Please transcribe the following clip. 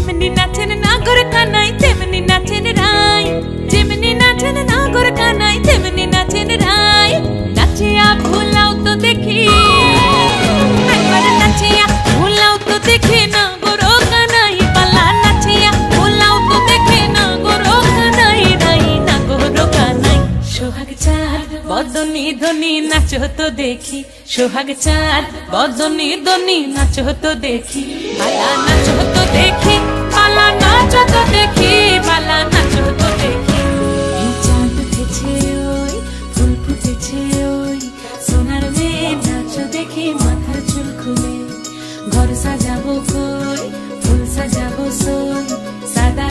যেমনি নাচেন নাগর কানাই তেমনি নাচেন রাই, যেমনি নাচেন নাগর কানাই তেমনি নাচেন রাই। নাচিয়া ভুলাও তো দেখি, একবার নাচিয়া ভুলাও তো দেখি নাগর কানাই পালা। নাচিয়া ভুলাও তো দেখি নাগর কানাই রাই, নাগর কানাই। সোহাগ চাঁদ বদনি ধনি নাচো তো দেখি, সোহাগ চাঁদ বদনি ধনি নাচো তো দেখি। পালা নাচো তো দেখি, পালা নাচো তো দেখি, পালা নাচো তো দেখি। এই চাঁদ উঠেছে ওই, ফুল ফুটেছে ওই, সোনার মেয়ে নাচো দেখি মাথার চুল খুলে। ঘর সাজাবো কই, ফুল সাজাবো সই, সাদা